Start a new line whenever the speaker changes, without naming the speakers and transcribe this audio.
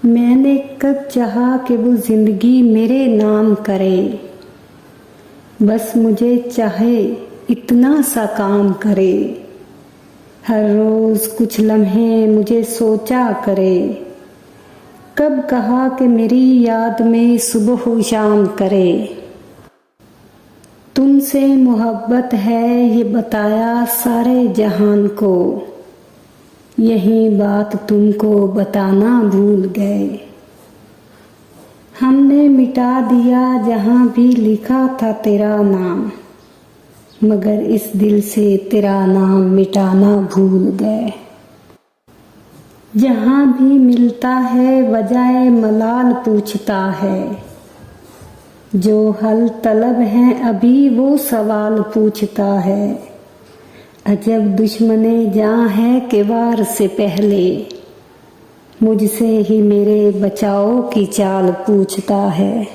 मैंने कब चाहा कि वो जिंदगी मेरे नाम करे, बस मुझे चाहे इतना सा काम करे। हर रोज कुछ लम्हे मुझे सोचा करे, कब कहा कि मेरी याद में सुबह शाम करे। तुमसे मोहब्बत है ये बताया सारे जहान को, यही बात तुमको बताना भूल गए। हमने मिटा दिया जहाँ भी लिखा था तेरा नाम, मगर इस दिल से तेरा नाम मिटाना भूल गए। जहाँ भी मिलता है वजाए मलाल पूछता है, जो हल तलब है अभी वो सवाल पूछता है। अजब दुश्मने जां है कि वार से पहले, मुझसे ही मेरे बचाओ की चाल पूछता है।